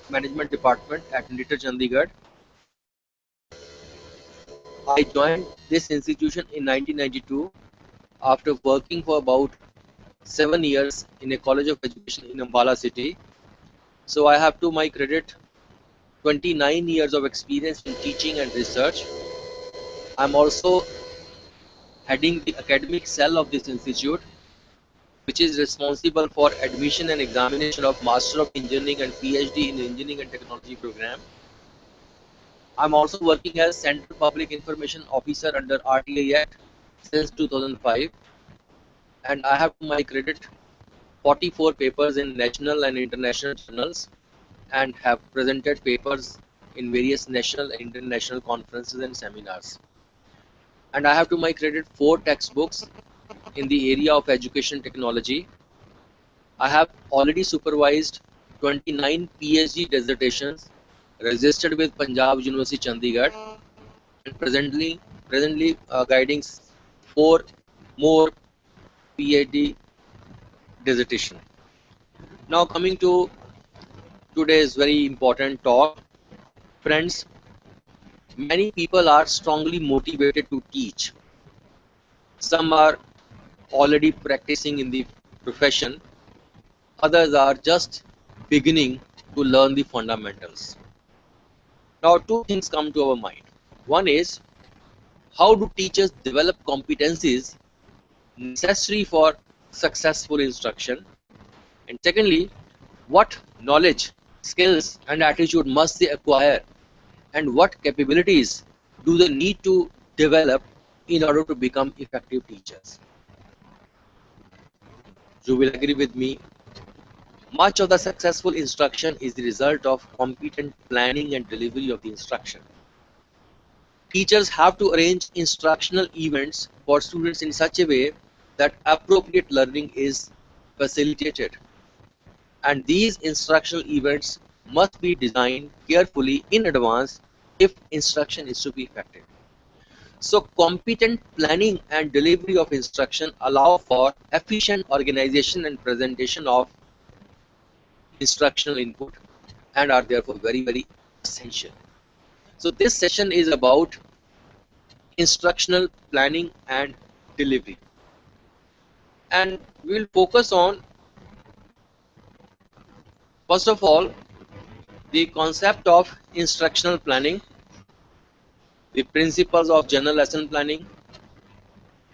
Management Department at INSTRUCTIONAL Chandigarh. I joined this institution in 1992 after working for about 7 years in a college of education in Ambala city. So I have to my credit 29 years of experience in teaching and research. I'm also heading the academic cell of this institute, which is responsible for admission and examination of Master of Engineering and PhD in Engineering and Technology program. I'm also working as Central Public Information Officer under RTI Act since 2005, and I have to my credit 44 papers in national and international journals and have presented papers in various national and international conferences and seminars. And I have to my credit 4 textbooks in the area of education technology. I have already supervised 29 PhD dissertations registered with Punjab University Chandigarh, and presently guiding 4 more PhD dissertation. Now coming to today's very important talk, friends, many people are strongly motivated to teach. Some are already practicing in the profession, others are just beginning to learn the fundamentals. Now two things come to our mind. One is, how do teachers develop competencies necessary for successful instruction? And secondly, what knowledge, skills and attitude must they acquire, and what capabilities do they need to develop in order to become effective teachers? You will agree with me, much of the successful instruction is the result of competent planning and delivery of the instruction. Teachers have to arrange instructional events for students in such a way that appropriate learning is facilitated. And these instructional events must be designed carefully in advance if instruction is to be effective. So competent planning and delivery of instruction allow for efficient organization and presentation of instructional input and are therefore very essential. So this session is about instructional planning and delivery, and we will focus on, first of all, the concept of instructional planning, the principles of general lesson planning,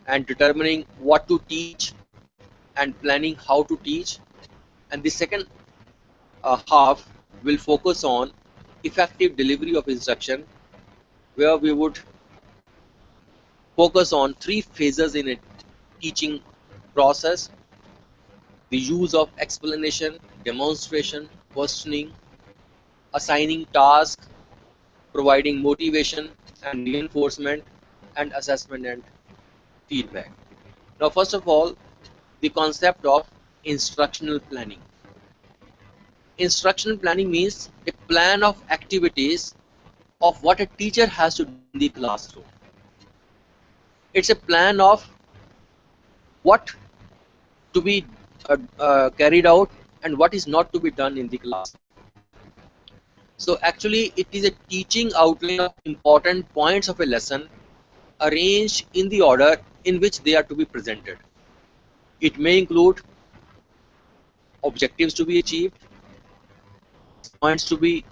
and determining what to teach and planning how to teach. And the second half will focus on effective delivery of instruction, where we would focus on 3 phases in a teaching process: the use of explanation, demonstration, questioning, assigning tasks, providing motivation and reinforcement, and assessment and feedback. Now, first of all, the concept of instructional planning. Instructional planning means a plan of activities of what a teacher has to do in the classroom. It's a plan of what to be carried out and what is not to be done in the class. So actually it is a teaching outline of important points of a lesson arranged in the order in which they are to be presented. It may include objectives to be achieved, points to be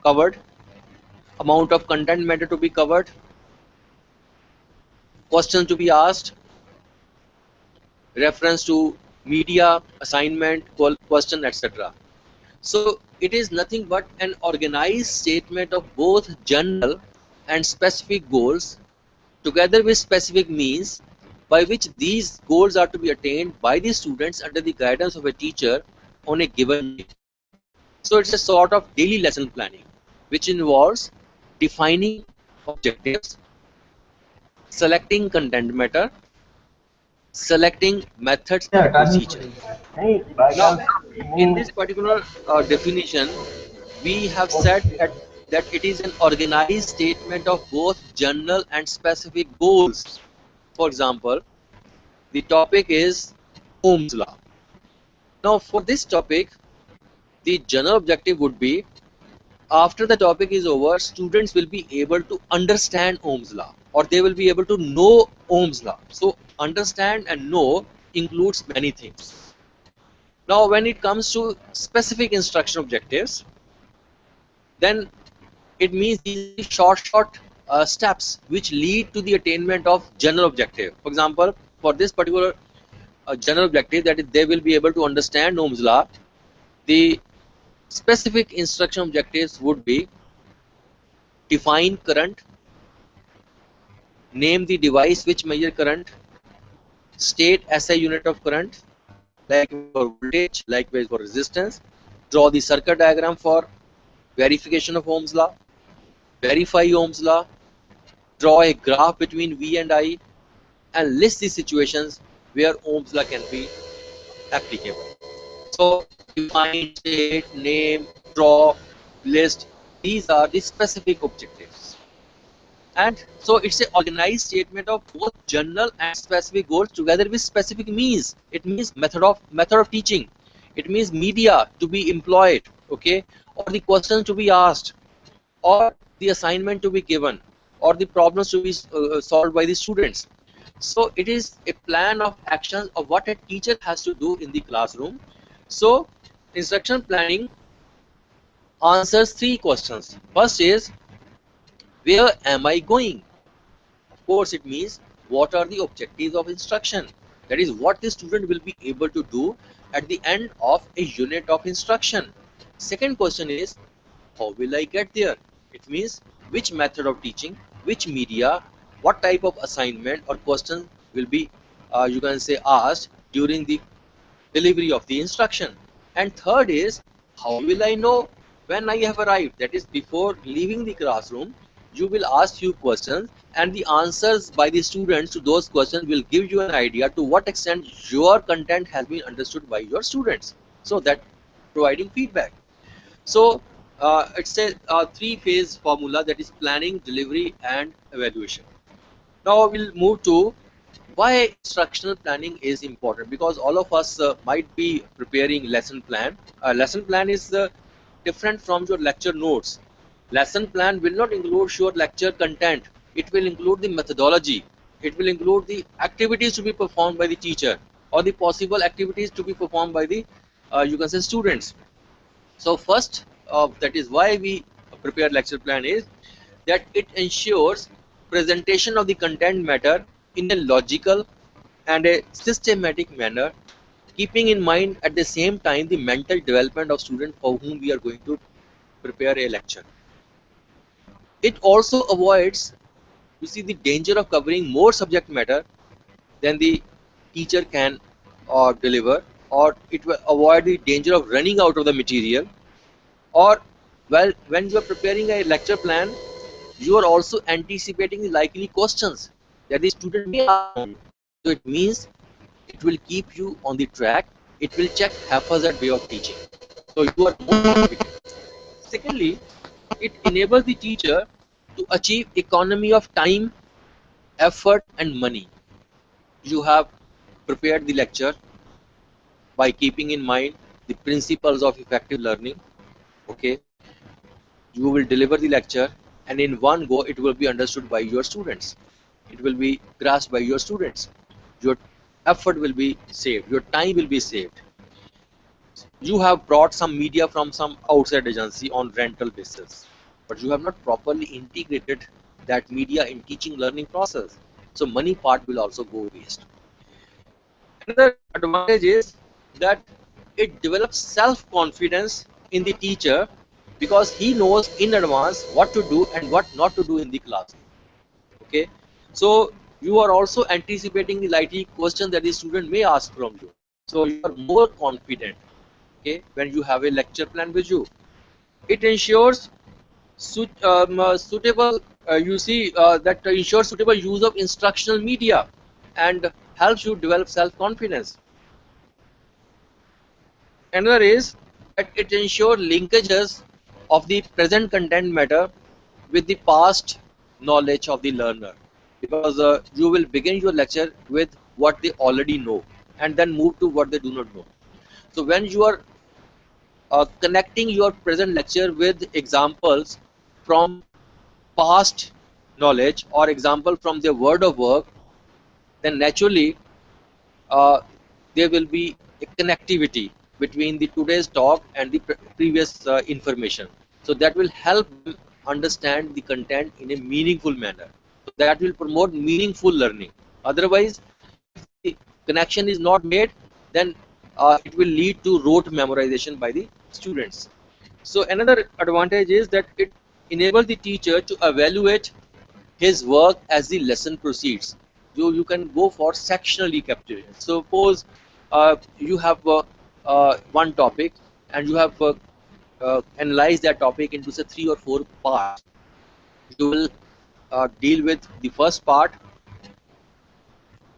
covered, amount of content matter to be covered, questions to be asked, reference to media, assignment, question, etc. So it is nothing but an organized statement of both general and specific goals, together with specific means by which these goals are to be attained by the students under the guidance of a teacher on a given day. So it's a sort of daily lesson planning, which involves defining objectives, selecting content matter, selecting methods and procedure. Now, in this particular definition, we have said that it is an organized statement of both general and specific goals. For example, the topic is Ohm's law. Now, for this topic, The general objective would be, after the topic is over, students will be able to understand Ohm's law, or they will be able to know Ohm's law. So understand and know includes many things. Now when it comes to specific instruction objectives, then it means these are the short steps which lead to the attainment of general objective. For example, for this particular general objective, that is they will be able to understand Ohm's law, the specific instruction objectives would be: define current, name the device which measure current, state SI unit of current, likewise for voltage, likewise for resistance, draw the circuit diagram for verification of Ohm's law, verify Ohm's law, draw a graph between V and I, and list the situations where Ohm's law can be applicable. So define, state, name, draw, list, these are the specific objectives. And so it's an organized statement of both general and specific goals together with specific means. It means method of teaching. It means media to be employed, okay, or the questions to be asked, or the assignment to be given, or the problems to be solved by the students. So it is a plan of action of what a teacher has to do in the classroom. So instruction planning answers three questions. First is, where am I going? Of course, it means what are the objectives of instruction? That is what the student will be able to do at the end of a unit of instruction. Second question is, how will I get there? It means which method of teaching, which media, what type of assignment or question will be you can say asked during the delivery of the instruction. And third is, how will I know when I have arrived? That is, before leaving the classroom, you will ask few questions, and the answers by the students to those questions will give you an idea to what extent your content has been understood by your students. So that providing feedback. So it's a three-phase formula, that is planning, delivery, and evaluation. Now we'll move to why instructional planning is important, because all of us might be preparing lesson plan. Lesson plan is different from your lecture notes. Lesson plan will not include your lecture content. It will include the methodology. It will include the activities to be performed by the teacher, or the possible activities to be performed by the you can say students. So first, that is why we prepare lecture plan, is that it ensures presentation of the content matter in a logical and a systematic manner, keeping in mind at the same time the mental development of students for whom we are going to prepare a lecture. It also avoids, you see, the danger of covering more subject matter than the teacher can deliver, or it will avoid the danger of running out of the material. Or, well, when you are preparing a lecture plan, you are also anticipating the likely questions that the student may ask from you. So it means it will keep you on the track. It will check haphazard way of teaching. So you are more confident. Secondly, it enables the teacher to achieve economy of time, effort, and money. You have prepared the lecture by keeping in mind the principles of effective learning. Okay, you will deliver the lecture, and in one go it will be understood by your students. It will be grasped by your students. Your effort will be saved. Your time will be saved. You have brought some media from some outside agency on rental basis, but you have not properly integrated that media in teaching learning process. So money part will also go waste. Another advantage is that it develops self-confidence in the teacher, because he knows in advance what to do and what not to do in the class. Okay, so you are also anticipating the likely question that the student may ask from you. So you are more confident, okay, when you have a lecture plan with you. It ensures suitable you see that ensures suitable use of instructional media and helps you develop self-confidence. Another is that it ensures linkages of the present content matter with the past knowledge of the learner, because you will begin your lecture with what they already know and then move to what they do not know. So when you are connecting your present lecture with examples from past knowledge or example from their word of work, then naturally uh, there will be a connectivity between the today's talk and the previous information. So that will help them understand the content in a meaningful manner. So that will promote meaningful learning. Otherwise, if the connection is not made, then it will lead to rote memorization by the students. So another advantage is that it enables the teacher to evaluate his work as the lesson proceeds. You can go for sectional recapitulation. Suppose you have one topic and you have analyzed that topic into say 3 or 4 parts. You will deal with the first part,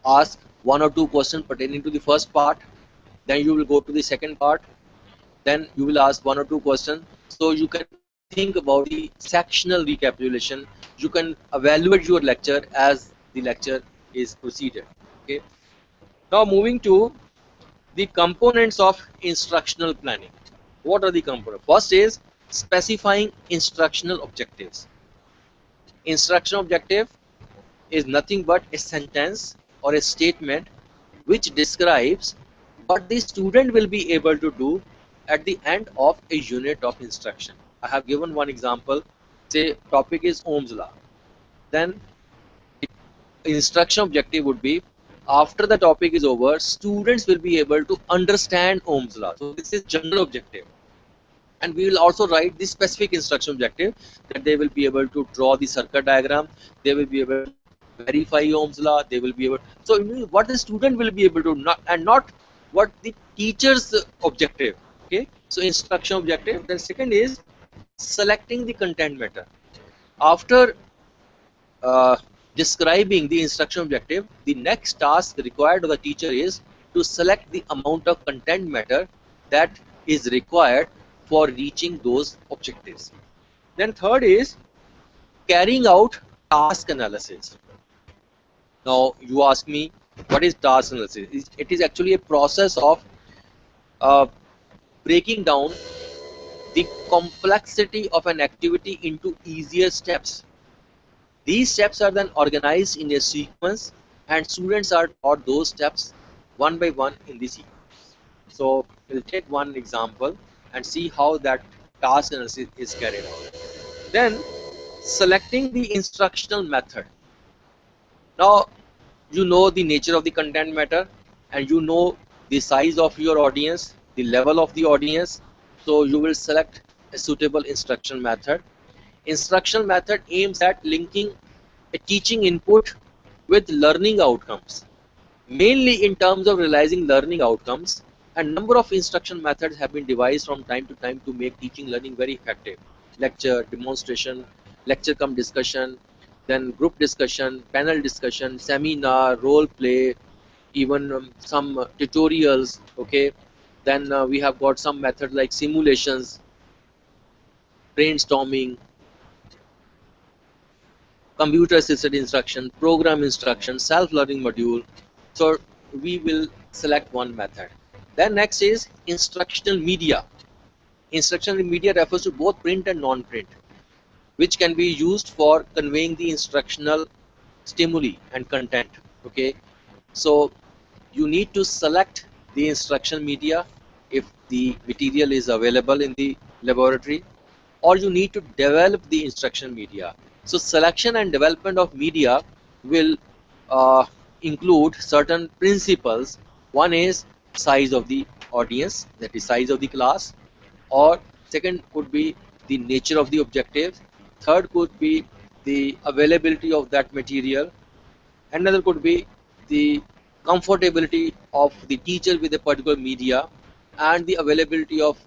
ask 1 or 2 questions pertaining to the first part, then you will go to the second part, then you will ask 1 or 2 questions. So you can think about the sectional recapitulation. You can evaluate your lecture as the lecture is proceeded. Okay. Now moving to the components of instructional planning. What are the components? First is specifying instructional objectives. Instructional objective is nothing but a sentence or a statement which describes what the student will be able to do at the end of a unit of instruction. I have given one example. Say topic is Ohm's law. Then the instruction objective would be after the topic is over, students will be able to understand Ohm's law. So this is general objective. And we will also write the specific instruction objective that they will be able to draw the circuit diagram, they will be able to verify Ohm's law, they will be able, so what the student will be able to, not what the teacher's objective. Okay, so instruction objective. Then second is selecting the content matter. After describing the instruction objective, the next task required of the teacher is to select the amount of content matter that is required for reaching those objectives. Then third is carrying out task analysis. Now you ask me, what is task analysis? It is actually a process of uh, breaking down the complexity of an activity into easier steps. These steps are then organized in a sequence and students are taught those steps one by one in the sequence. So we'll take one example and see how that task analysis is carried out. Then selecting the instructional method. Now you know the nature of the content matter and you know the size of your audience, the level of the audience. So you will select a suitable instruction method. Instructional method aims at linking a teaching input with learning outcomes, mainly in terms of realizing learning outcomes. A number of instruction methods have been devised from time to time to make teaching learning very effective. Lecture, demonstration, lecture cum discussion, then group discussion, panel discussion, seminar, role play, even some tutorials. Okay, then we have got some methods like simulations, brainstorming, computer assisted instruction, program instruction, self-learning module. So we will select one method. Then next is instructional media. Instructional media refers to both print and non-print, which can be used for conveying the instructional stimuli and content. Okay, so you need to select the instruction media if the material is available in the laboratory, or you need to develop the instruction media. So selection and development of media will include certain principles. One is size of the audience, that is size of the class, or second could be the nature of the objectives, third could be the availability of that material, another could be the comfortability of the teacher with a particular media, and the availability of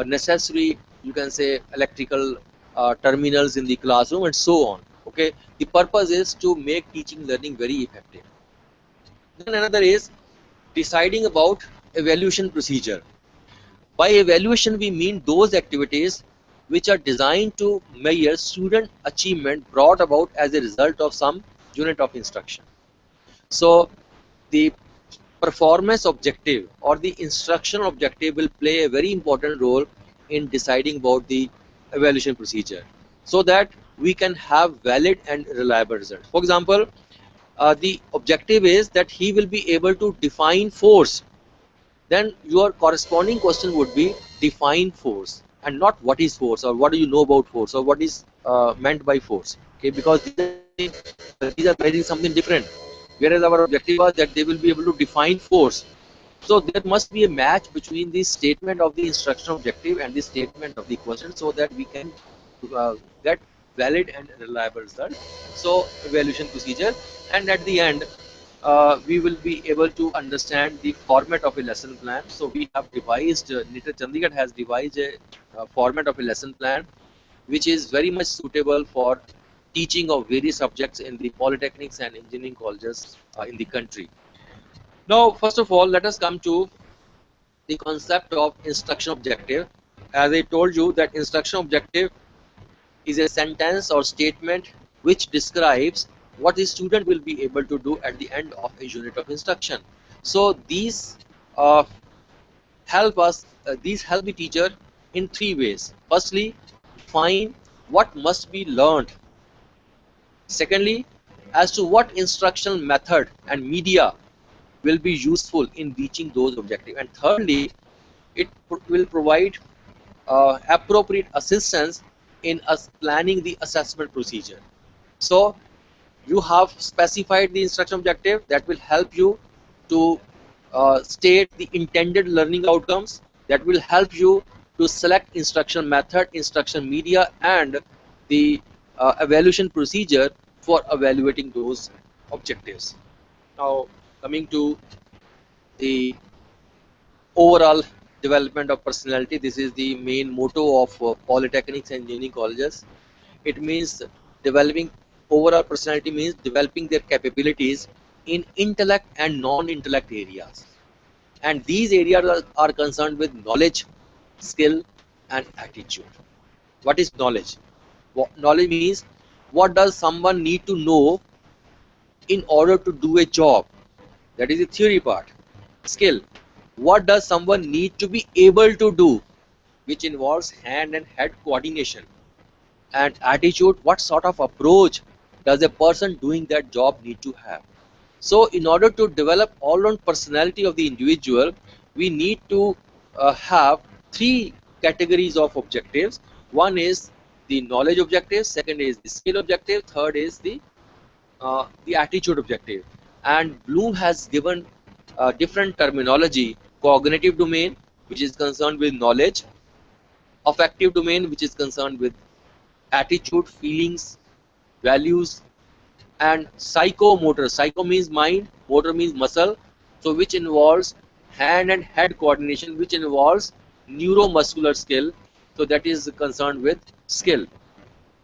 necessary, you can say, electrical terminals in the classroom, and so on. Okay, the purpose is to make teaching learning very effective. Then another is deciding about evaluation procedure. By evaluation we mean those activities which are designed to measure student achievement brought about as a result of some unit of instruction. So the performance objective or the instructional objective will play a very important role in deciding about the evaluation procedure, so that we can have valid and reliable results. For example, the objective is that he will be able to define force, then your corresponding question would be define force, and not what is force or what do you know about force or what is meant by force. Okay, because these are measuring something different, whereas our objective was that they will be able to define force. So there must be a match between the statement of the instructional objective and the statement of the question, so that we can get valid and reliable result. So evaluation procedure, and at the end we will be able to understand the format of a lesson plan. So we have devised, Nita Chandigarh has devised a format of a lesson plan which is very much suitable for teaching of various subjects in the polytechnics and engineering colleges in the country. Now, first of all, let us come to the concept of instruction objective. As I told you, that instruction objective is a sentence or statement which describes what the student will be able to do at the end of a unit of instruction. So these uh, these help the teacher in three ways. Firstly, define what must be learned. Secondly, as to what instructional method and media will be useful in reaching those objectives. And thirdly, it will provide appropriate assistance in us planning the assessment procedure. So you have specified the instruction objective that will help you to state the intended learning outcomes, that will help you to select instruction method, instruction media, and the evaluation procedure for evaluating those objectives. Now, coming to the overall development of personality, this is the main motto of polytechnics and engineering colleges. It means developing overall personality means developing their capabilities in intellect and non-intellect areas, and these areas are concerned with knowledge, skill, and attitude. What is knowledge? Knowledge means what does someone need to know in order to do a job, that is the theory part. Skill, what does someone need to be able to do, which involves hand and head coordination. And attitude, what sort of approach does a person doing that job need to have. So in order to develop all-round personality of the individual, we need to have three categories of objectives. One is the knowledge objective, second is the skill objective, third is the attitude objective. And Bloom has given different terminology: cognitive domain, which is concerned with knowledge; affective domain, which is concerned with attitude, feelings, values; and psychomotor. Psycho means mind, motor means muscle, so which involves hand and head coordination, which involves neuromuscular skill, so that is concerned with skill.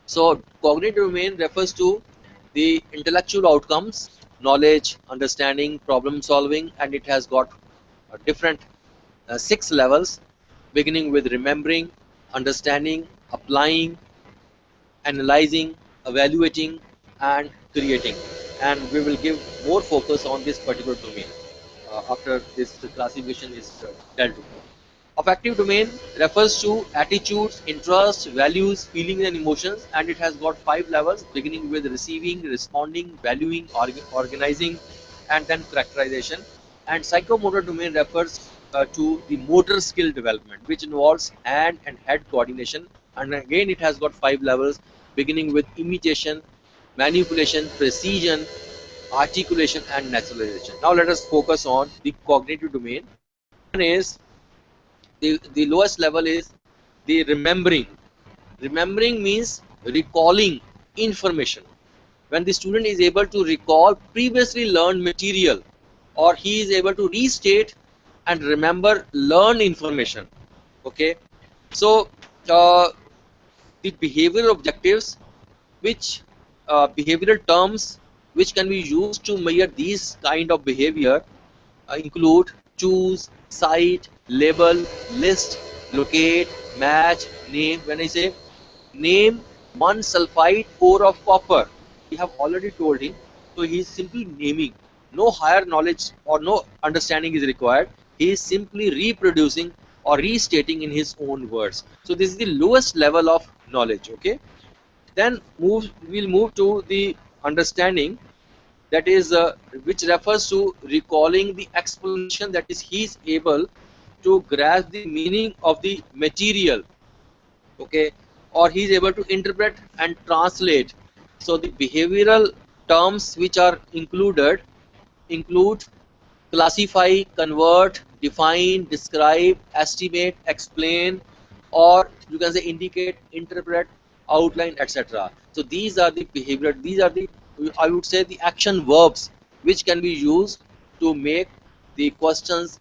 So cognitive domain refers to the intellectual outcomes, knowledge, understanding, problem solving, and it has got different 6 levels, beginning with remembering, understanding, applying, analyzing, evaluating, and creating. And we will give more focus on this particular domain after this classification is dealt with. Affective domain refers to attitudes, interests, values, feelings, and emotions, and it has got 5 levels, beginning with receiving, responding, valuing, organizing, and then characterization. And psychomotor domain refers to the motor skill development, which involves hand and head coordination, and again it has got 5 levels, beginning with imitation, manipulation, precision, articulation, and naturalization. Now let us focus on the cognitive domain. One is the lowest level is the remembering. Remembering means recalling information. When the student is able to recall previously learned material, or he is able to restate and remember learned information. Okay, so the behavioral objectives, which behavioral terms which can be used to measure these kind of behavior include choose, cite, label, list, locate, match, name. When I say name one sulfide ore of copper, we have already told him, so he is simply naming. no higher knowledge or no understanding is required. He is simply reproducing or restating in his own words. So this is the lowest level of knowledge. Okay, then we'll move to the understanding, that is which refers to recalling the explanation, that is he is able to grasp the meaning of the material. Okay, or he is able to interpret and translate. So the behavioral terms which are include classify, convert, define, describe, estimate, explain, or you can say indicate, interpret, outline, etc. So these are the behavior, these are the, I would say, the action verbs which can be used to make the questions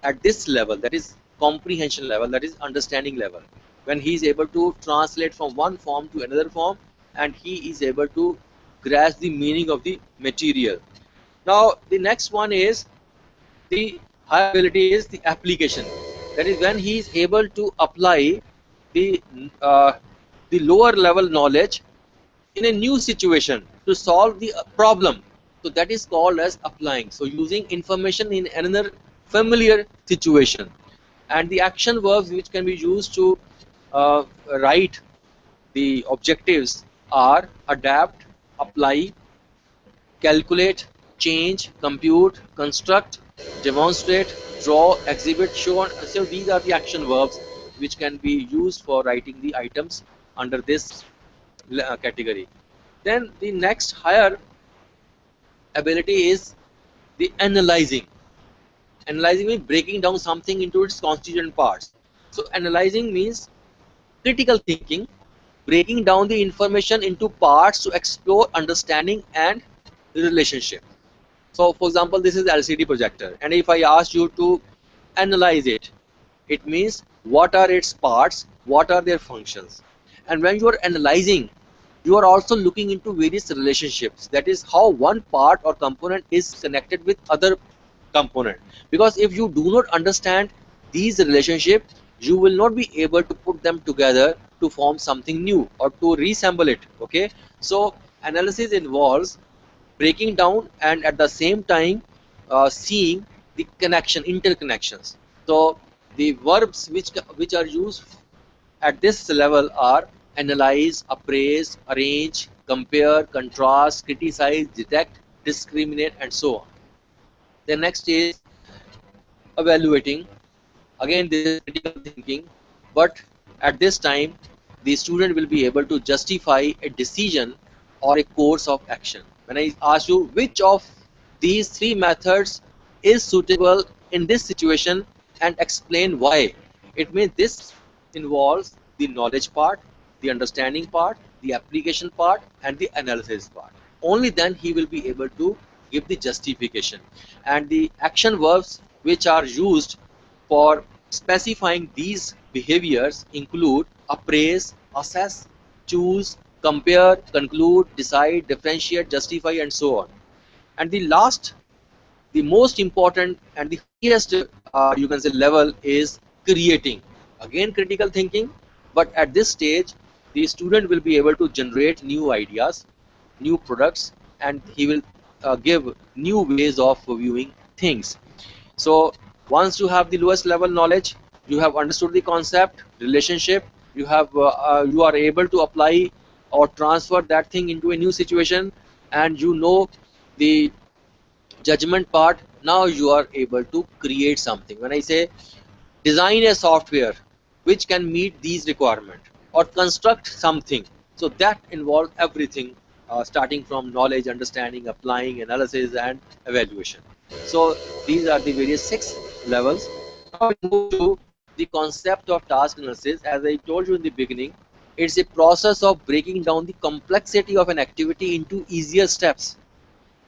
at this level, that is comprehension level, that is understanding level, when he is able to translate from one form to another form and he is able to grasp the meaning of the material. Now the next one is the higher ability is the application, that is when he is able to apply the uh, the lower level knowledge in a new situation to solve the problem. So that is called as applying, so using information in another familiar situation. And the action verbs which can be used to uh, write the objectives are adapt, apply, calculate, change, compute, construct, demonstrate, draw, exhibit, show. So these are the action verbs which can be used for writing the items under this category. Then the next higher ability is the analyzing. Analyzing means breaking down something into its constituent parts. So analyzing means critical thinking, breaking down the information into parts to explore understanding and relationship. So for example, this is LCD projector, and if I ask you to analyze it, it means what are its parts, what are their functions. And when you are analyzing, you are also looking into various relationships, that is how one part or component is connected with other component. Because if you do not understand these relationships, you will not be able to put them together to form something new or to reassemble it. Okay, so analysis involves breaking down and at the same time seeing the interconnections. So the verbs which are used at this level are analyze, appraise, arrange, compare, contrast, criticize, detect, discriminate, and so on. The next is evaluating. Again, this is critical thinking, but at this time the student will be able to justify a decision or a course of action. When I ask you which of these three methods is suitable in this situation and explain why, it means this involves the knowledge part, the understanding part, the application part, and the analysis part. Only then he will be able to give the justification. And the action verbs which are used for specifying these behaviors include appraise, assess, choose, compare, conclude, decide, differentiate, justify, and so on. And the last, the most important and the highest you can say level is creating. Again, critical thinking, but at this stage the student will be able to generate new ideas, new products, and he will give new ways of viewing things. So once you have the lowest level knowledge, you have understood the concept, relationship, you are able to apply or transfer that thing into a new situation, and you know the judgment part. Now you are able to create something. When I say design a software which can meet these requirements or construct something, so that involves everything, starting from knowledge, understanding, applying, analysis, and evaluation. So these are the various 6 levels. Now we move to the concept of task analysis. As I told you in the beginning, it's a process of breaking down the complexity of an activity into easier steps,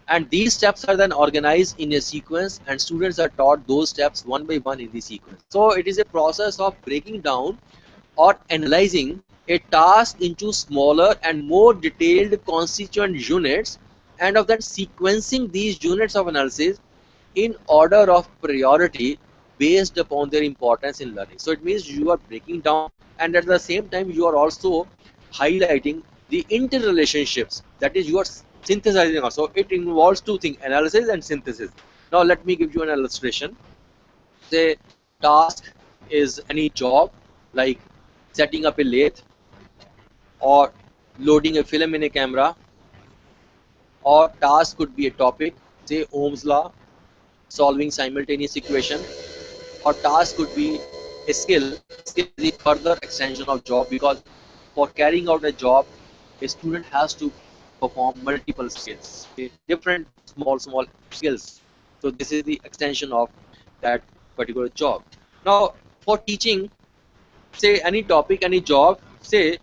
and these steps are then organized in a sequence and students are taught those steps one by one in the sequence. So it is a process of breaking down or analyzing a task into smaller and more detailed constituent units, and of that sequencing these units of analysis in order of priority based upon their importance in learning. So it means you are breaking down, and at the same time you are also highlighting the interrelationships, that is you are synthesizing also. It involves two things, analysis and synthesis. Now let me give you an illustration. Say task is any job like setting up a lathe or loading a film in a camera, or task could be a topic, say Ohm's law, solving simultaneous equation, or task could be a skill. Skill is a further extension of job, because for carrying out a job, a student has to perform multiple skills, okay? Different small skills. So this is the extension of that particular job. Now for teaching, say any topic, any job, say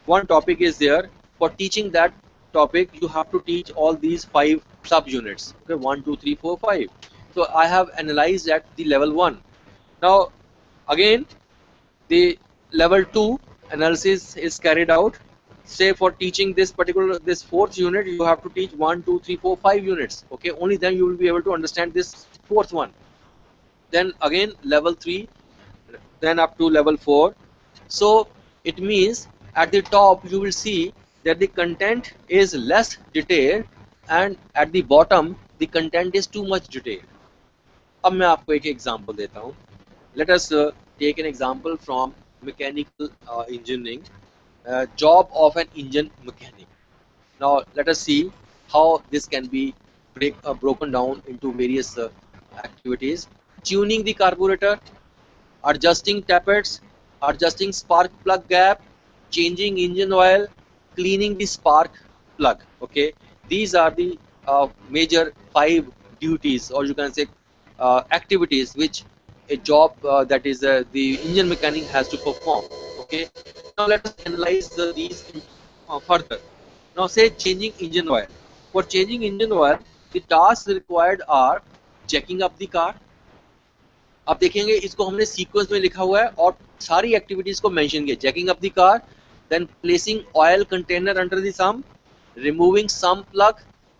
one topic is there. For teaching that topic, you have to teach all these 5 subunits. Okay, 1, 2, 3, 4, 5. So I have analyzed at the level 1. Now again, the level 2 analysis is carried out. Say for teaching this particular, this 4th unit, you have to teach 1, 2, 3, 4, 5 units. Okay, only then you will be able to understand this 4th one. Then again level 3, then up to level 4. So it means at the top you will see that the content is less detailed, and at the bottom the content is too much detailed. अब मैं आपको एक example देता हूँ. Let us take an example from mechanical engineering, job of an engine mechanic. Now let us see how this can be broken down into various activities. Tuning the carburetor, adjusting tappets, adjusting spark plug gap, changing engine oil, cleaning the spark plug. Okay, these are the major 5 duties, or you can say activities, which a job that is the engine mechanic has to perform. Okay, now let us analyze these further. Now say changing engine oil. For changing engine oil, the tasks required are checking up the car. आप देखेंगे इसको हमने sequence में लिखा हुआ है और सारी एक्टिविटीज को मेंशन किया. Checking up the car, then placing oil container under the sump, removing sump plug,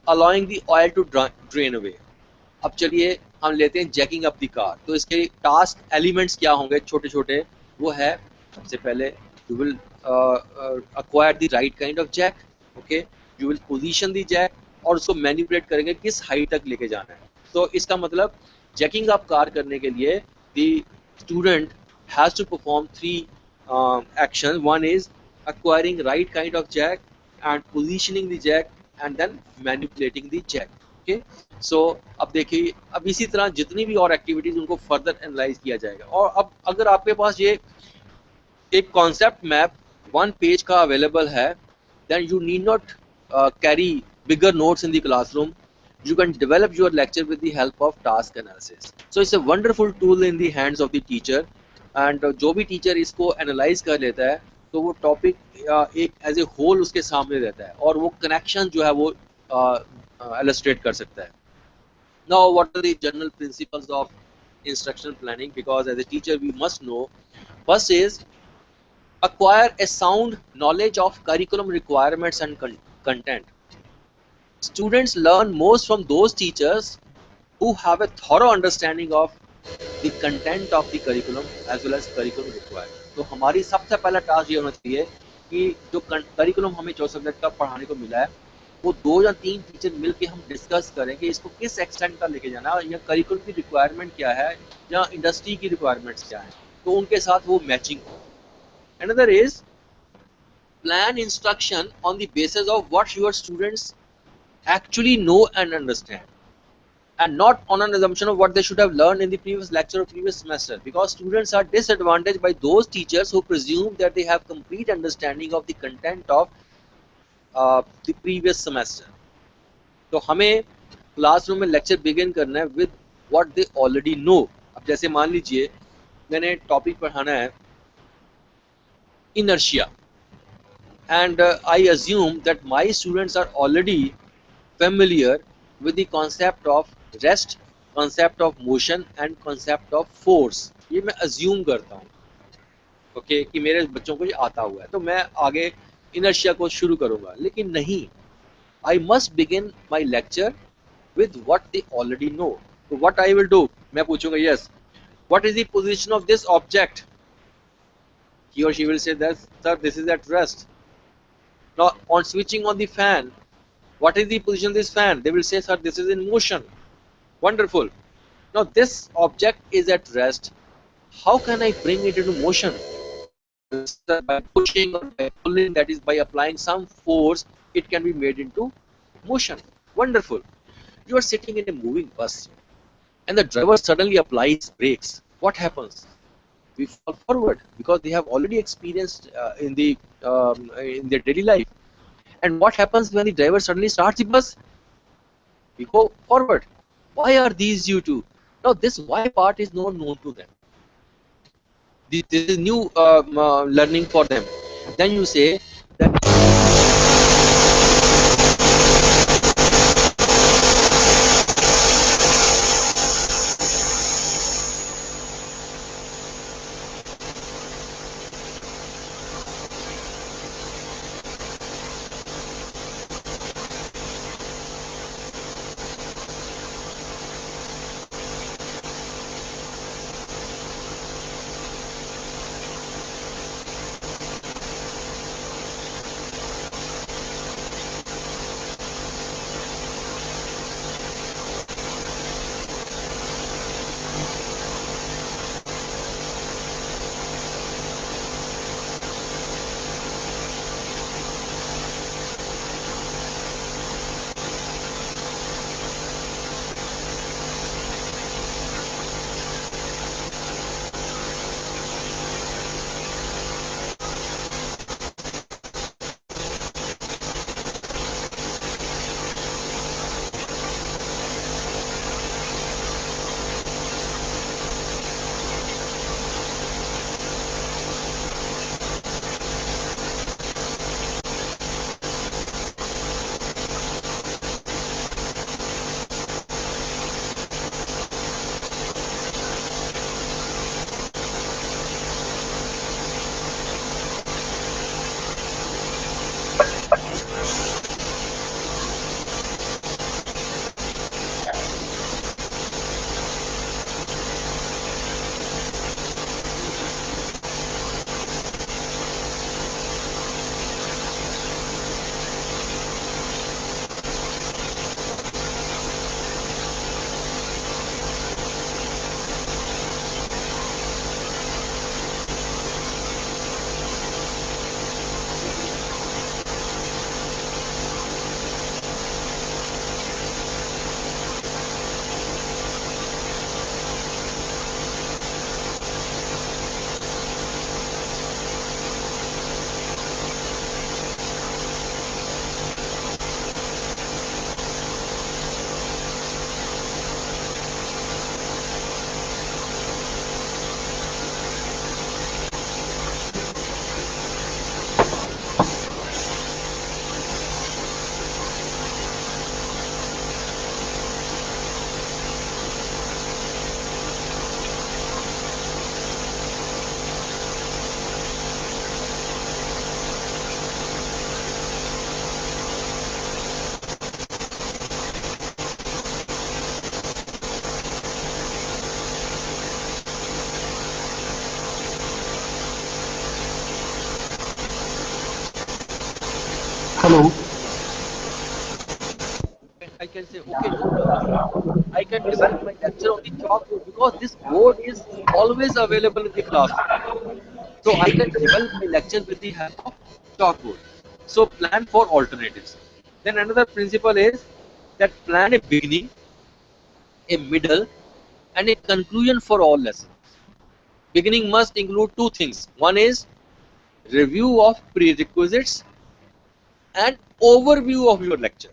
allowing the oil to drain away. अब चलिए हम लेते हैं चेकिंग अप द कार. तो इसके टास्क एलिमेंट्स क्या होंगे छोटे छोटे, वो है सबसे पहले you will acquire the right kind of jack. Okay, you will position the jack और उसको मैनिपुलेट करेंगे किस हाइट तक लेके जाना है. तो इसका मतलब checking up car करने के लिए the student has to perform 3 actions. One is acquiring right kind of jack, and positioning the jack, and then manipulating the jack. Okay, so अब देखिए, अब इसी तरह जितनी भी और एक्टिविटीज उनको फर्दर एनालाइज किया जाएगा. और अब अगर आपके पास ये एक कॉन्सेप्ट मैप 1 पेज का अवेलेबल है, then you need not carry bigger notes in the classroom. You can develop your lecture with the help of task analysis. So it's a wonderful tool in the hands of the teacher, and जो भी teacher इसको analyse कर लेता है तो वो topic एक as a whole उसके सामने रहता है और वो कनेक्शन जो है वो इलस्ट्रेट कर सकता है. Now what are the general principles of instructional planning? Because as a teacher we must know, first is acquire a sound knowledge of curriculum requirements and content. Students learn most from those teachers who have a thorough understanding of the content of the curriculum as well as curriculum requirement. तो हमारी सबसे पहला task ये होना चाहिए कि जो curriculum हमें 4 सब्जेक्ट का पढ़ाने को मिला है वो 2 या 3 टीचर मिलके हम डिस्कस करें कि इसको किस एक्सटेंट का लेके जाना है, या करिकुलम की रिक्वायरमेंट क्या है, या इंडस्ट्री की रिक्वायरमेंट्स क्या है, तो उनके साथ वो मैचिंग हो. Another is plan instruction on the basis of what your students actually know and understand, and not on an assumption of what they should have learned in the previous lecture or previous semester, because students are disadvantaged by those teachers who presume that they have complete understanding of the content of the previous semester. तो हमें classroom में lecture begin करना है with what they already know. अब जैसे मान लीजिए मैंने टॉपिक पढ़ाना है inertia, and I assume that my students are already familiar with the concept of rest, concept of motion and concept of force. ये मैं assume करता हूँ, okay, कि मेरे बच्चों को ये आता हुआ है, तो मैं आगे inertia को शुरू करूँगा. लेकिन नहीं, I must begin my lecture with what they already know. So what I will do, मैं पूछूंगा, yes, what is the position of this object? He or she will say that, sir, this is at rest. Now on switching on the fan, What is the position of this fan? They will say, sir, this is in motion. Wonderful. Now this object is at rest. How can I bring it into motion? Sir, by pushing or by pulling, that is by applying some force, it can be made into motion. Wonderful. You are sitting in a moving bus and the driver suddenly applies brakes. What happens? We fall forward because they have already experienced in their daily life. And what happens when the driver suddenly starts the bus? We go forward. Why are these due to? Now this why part is not known to them. This is new learning for them. Then you say that Hello. I can say, okay, no problem. I can develop my lecture on the chalkboard because this board is always available in the classroom. So I can develop my lecture with the help of chalkboard. So plan for alternatives. Then another principle is that plan a beginning, a middle, and a conclusion for all lessons. Beginning must include two things. One is review of prerequisites and overview of your lecture.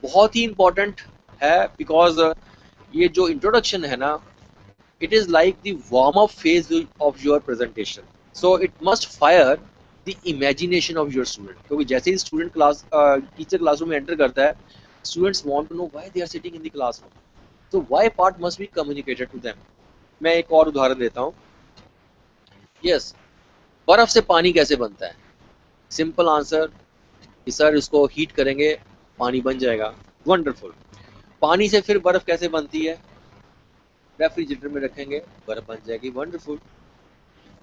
बहुत ही important है because ये जो introduction है ना, it is like the warm up phase of your presentation. So it must fire the imagination of your student. क्योंकि जैसे ही student class teacher classroom में enter करता है, students want to know why they are sitting in the classroom. So why part must be communicated to them. मैं एक और उदाहरण देता हूँ. Yes, बर्फ से पानी कैसे बनता है? सिंपल आंसर कि सर इसको हीट करेंगे पानी बन जाएगा. वंडरफुल. पानी से फिर बर्फ कैसे बनती है? रेफ्रिजरेटर में रखेंगे बर्फ बन जाएगी. वंडरफुल.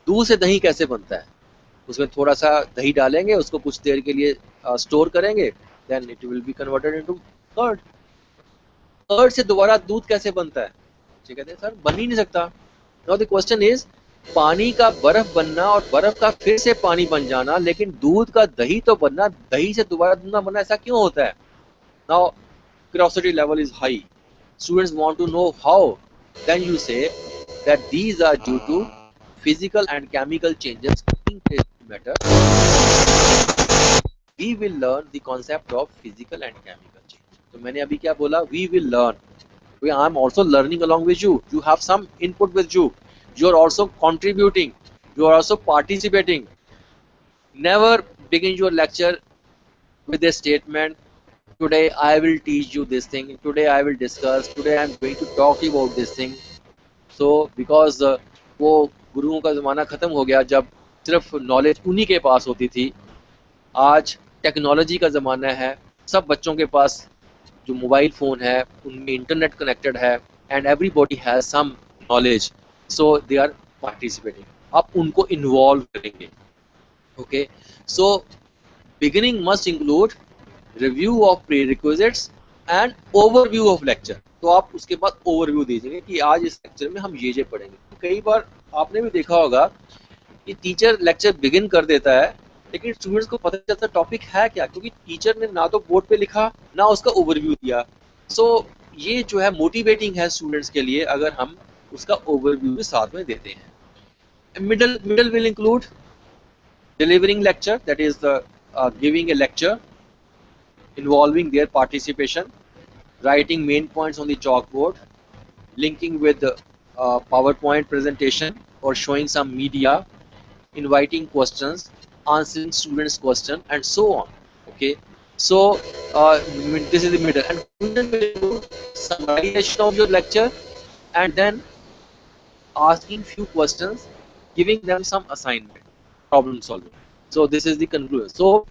दूध से दही कैसे बनता है? उसमें थोड़ा सा दही डालेंगे, उसको कुछ देर के लिए स्टोर करेंगे, then it will be converted into curd. Curd से दोबारा दूध कैसे बनता है? कहते हैं सर बन ही नहीं सकता. नाउ द क्वेश्चन इज, पानी का बर्फ बनना और बर्फ का फिर से पानी बन जाना, लेकिन दूध का दही तो बनना, दही से दोबारा दूध ना बनना, ऐसा क्यों होता है? Now curiosity level is high. Students want to know how. Then you say that these are due to physical and chemical changes in matter. We will learn the concept of physical and chemical change. तो मैंने अभी क्या बोला? We will learn. I am also learning along with you. You have some input with you. You are also contributing. You are also participating. Never begin your lecture with a statement, today I will teach you this thing, today I will discuss, today I am going to talk about this thing. So because वो गुरुओं का ज़माना ख़त्म हो गया जब सिर्फ knowledge उन्हीं के पास होती थी. आज टेक्नोलॉजी का ज़माना है, सब बच्चों के पास जो मोबाइल फ़ोन है उनमें इंटरनेट कनेक्टेड है, and everybody has some knowledge, so they are participating. आप उनको इन्वॉल्व करेंगे. Okay, so beginning must include review of prerequisites and overview of lecture. तो आप उसके बाद ओवरव्यू दीजिएंगे कि आज इस लेक्चर में हम ये पढ़ेंगे. कई बार आपने भी देखा होगा कि टीचर लेक्चर बिगिन कर देता है, लेकिन स्टूडेंट्स को पता चलता टॉपिक है क्या, क्योंकि टीचर ने ना तो बोर्ड पे लिखा ना उसका ओवरव्यू दिया. सो ये जो है मोटिवेटिंग है स्टूडेंट्स के लिए अगर हम उसका ओवरव्यू भी साथ में देते हैं. Middle will include delivering lecture, that is the giving a lecture involving their participation, writing main points on the chalkboard, linking with the PowerPoint presentation or showing some media, inviting questions, answering students' question, and so on. Okay, so this is the middle, and conclusion will include summarization of your lecture, and then asking few questions, giving them some assignment, problem solving. So this is the conclusion. So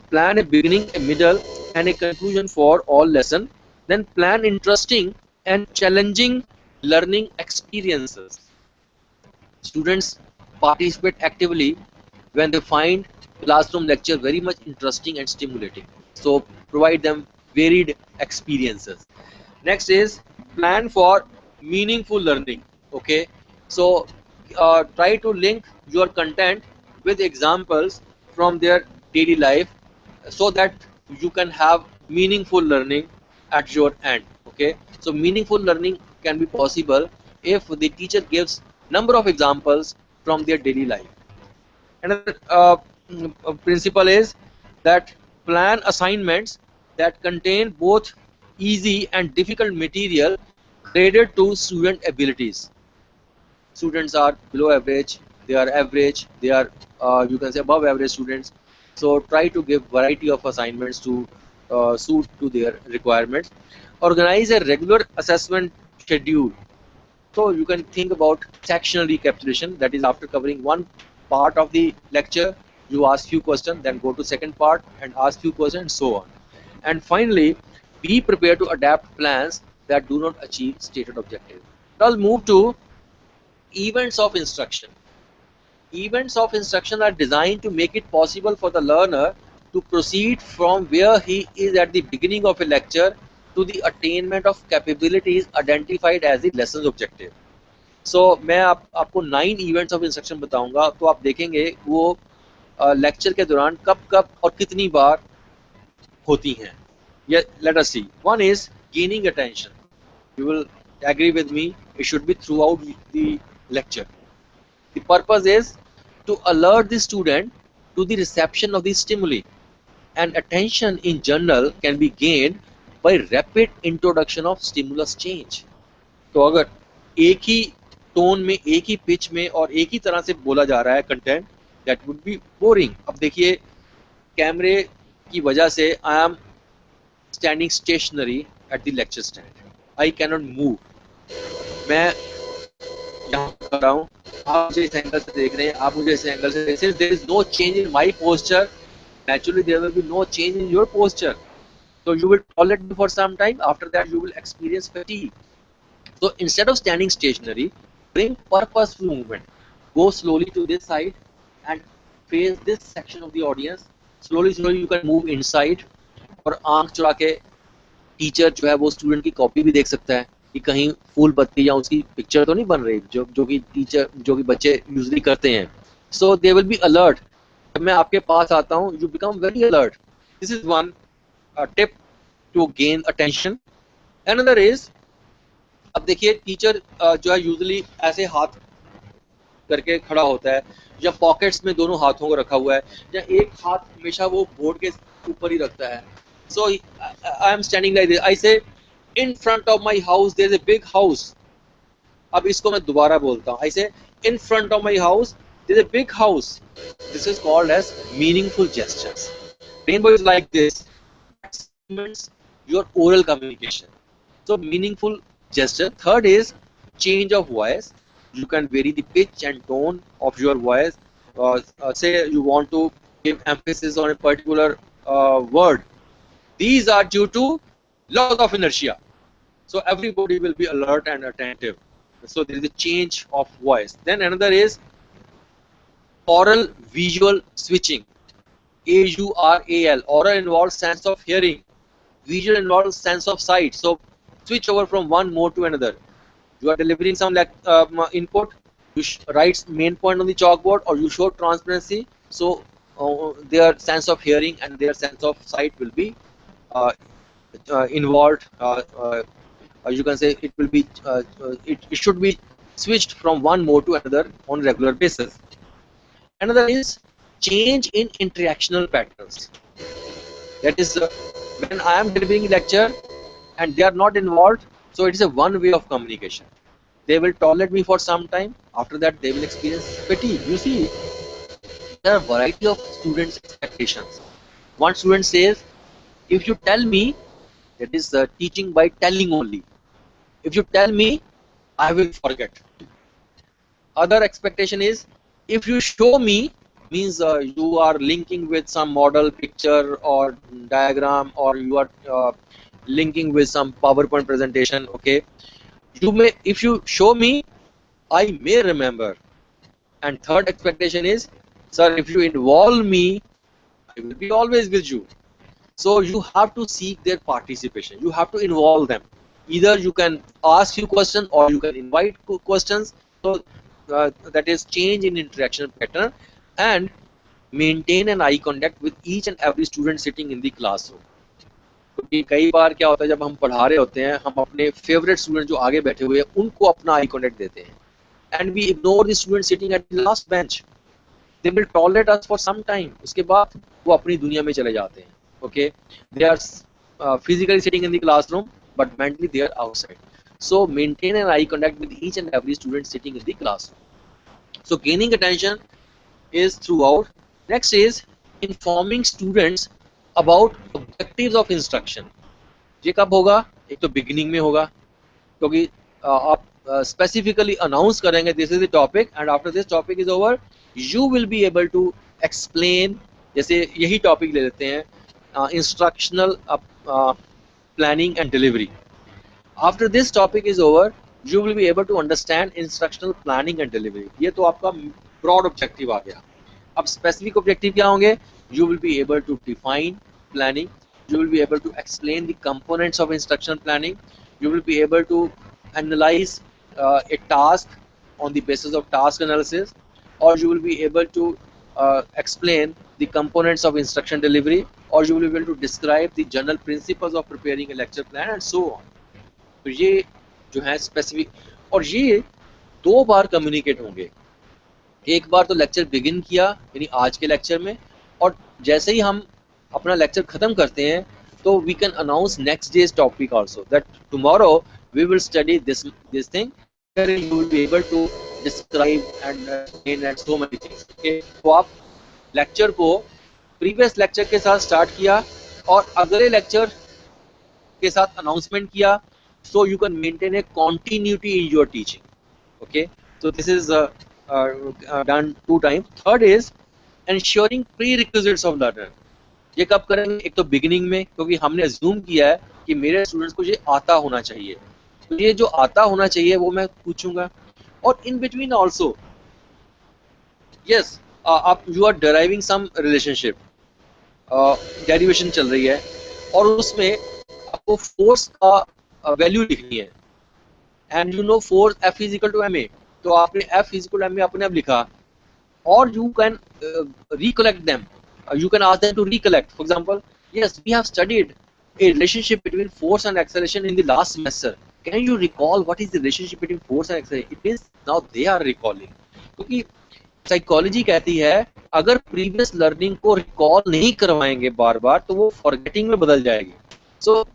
plan a beginning, a middle, and a conclusion for all lesson. Then plan interesting and challenging learning experiences. Students participate actively when they find classroom lecture very much interesting and stimulating. So provide them varied experiences. Next is plan for meaningful learning. Okay, so try to link your content with examples from their daily life so that you can have meaningful learning at your end. Okay, so meaningful learning can be possible if the teacher gives number of examples from their daily life. Another principle is that plan assignments that contain both easy and difficult material graded to student abilities. Students are below average, they are average, they are you can say above average students. So try to give variety of assignments to suit to their requirements. Organize a regular assessment schedule. So you can think about sectional recapitulation, that is after covering one part of the lecture, you ask few questions, then go to second part and ask few questions, and so on. And finally, be prepared to adapt plans that do not achieve stated objective. Now I'll move to events of instruction. Events of instruction are designed to make it possible for the learner to proceed from where he is at the beginning of a lecture to the attainment of capabilities identified as the lesson's objective. So मैं आपको 9 events of instruction बताऊंगा, तो आप देखेंगे वो lecture के दौरान कब कब और कितनी बार होती हैं. Let us see. One is gaining attention. You will agree with me, it should be throughout the lecture. The purpose is to alert the student to the reception of the stimuli, and attention in general can be gained by rapid introduction of stimulus change. तो अगर एक ही tone में, एक ही pitch में और एक ही तरह से बोला जा रहा है content, that would be boring. अब देखिए कैमरे की वजह से I am standing stationary at the lecture stand, I can not move. मैं यहाँ कर रहा हूँ, आप मुझे इस एंगल से देख रहे हैं, आप मुझे इस एंगल से देख रहे हैं. There is no change in my posture, naturally there will be no change in your posture. So you will tolerate me for some time, after that you will experience fatigue. So instead of standing stationary, bring purposeful movement. Go slowly to this side and face this section of the audience. Slowly you can move inside. और आंख चुरा के teacher जो है वो student की copy भी देख सकता है कि कहीं फूल पत्ती या उसकी पिक्चर तो नहीं बन रही, जो कि टीचर जो कि बच्चे यूजली करते हैं. So they will be alert. जब मैं आपके पास आता हूँ, you become very alert. This is one tip to gain attention. Another is, अब देखिए टीचर जो है यूजली ऐसे हाथ करके खड़ा होता है, या पॉकेट्स में दोनों हाथों को रखा हुआ है, या एक हाथ हमेशा वो बोर्ड के ऊपर ही रखता है. So I am standing like this. I say in front of my house there is a big house. अब इसको मैं दोबारा बोलता हूँ. I say in front of my house there is a big house. This is called as meaningful gestures. Rainbow is like this. That your oral communication. So meaningful gesture. Third is change of voice. You can vary the pitch and tone of your voice. Say you want to give emphasis on a particular word. These are due to laws of inertia. So everybody will be alert and attentive. So there is a change of voice. Then another is oral visual switching. AURAL. Oral involves sense of hearing. Visual involves sense of sight. So switch over from one mode to another. You are delivering some input. You write main point on the chalkboard, or you show transparency. So their sense of hearing and their sense of sight will be uh, involved. You can say it will be. It should be switched from one mode to another on a regular basis. Another is change in interactional patterns. That is, when I am delivering lecture and they are not involved, so it is a one way of communication. They will tolerate me for some time. After that, they will experience fatigue. You see, there are a variety of students' expectations. One student says, if you tell me, that is teaching by telling only. If you tell me, I will forget. Other expectation is, if you show me, means you are linking with some model picture or diagram, or you are linking with some PowerPoint presentation. Okay, you may, if you show me, I may remember. And third expectation is, sir, if you involve me, I will be always with you. So you have to seek their participation. You have to involve them. Either you can ask you questions, or you can invite questions. So that is change in interaction pattern. And maintain an eye contact with each and every student sitting in the classroom. क्योंकि कई बार क्या होता है, जब हम पढ़ा रहे होते हैं, हम अपने फेवरेट स्टूडेंट जो आगे बैठे हुए हैं उनको अपना आई कॉन्टेक्ट देते हैं, and we ignore the student sitting at the last bench. They will tolerate us for some time. उसके बाद वो अपनी दुनिया में चले जाते हैं. Okay, they are physically sitting in the classroom but mentally they are outside. So maintain an eye contact with each and every student sitting in the classroom. So gaining attention is throughout. Next is informing students about objectives of instruction. ये कब होगा? एक तो beginning में होगा, क्योंकि आप specifically announce करेंगे this is the topic, and after this topic is over, you will be able to explain. जैसे यही topic ले लेते हैं, instructional planning and delivery. After this topic is over, you will be able to understand instructional planning and delivery. ये तो आपका broad objective आ गया. अब specific objective क्या होंगे? You will be able to define planning. You will be able to explain the components of instructional planning. You will be able to analyze a task on the basis of task analysis, or you will be able to explain the components of instruction delivery, or you will be able to describe the general principles of preparing a lecture plan, and so on. तो ये जो है specific, और ये 2 बार communicate होंगे. एक बार तो lecture begin किया, यानी आज के लेक्चर में, और जैसे ही हम अपना लेक्चर खत्म करते हैं तो we can announce next day's topic also, that tomorrow we will study this thing, you will be able to describe and explain and so many things. Okay, तो आप लेक्चर को प्रीवियस लेक्चर के साथ start किया और अगले lecture के साथ अनाउंसमेंट किया, so you can maintain a continuity in your teaching. Okay, so this is done 2 times. Third is ensuring prerequisites of learner. ये कब करेंगे? एक तो बिगिनिंग में, क्योंकि हमने अज्यूम किया है कि मेरे स्टूडेंट्स को ये आता होना चाहिए, तो ये जो आता होना चाहिए वो मैं पूछूंगा. और इन बिटवीन ऑल्सो, यस, आप you are deriving some relationship, derivation चल रही है, और उसमें आपको फोर्स का वैल्यू लिखनी है, and you know force F is equal to ma, तो आपने F is equal to ma अपने आप लिखा, or you can recollect them. You can ask them to recollect. For example, yes, we have studied a relationship between force and acceleration in the last semester. Can you recall what is the relationship between force and acceleration? It means now they are recalling. क्योंकि psychology कहती है अगर previous learning को recall नहीं करवाएंगे बार बार तो वो forgetting में बदल जाएगी. सो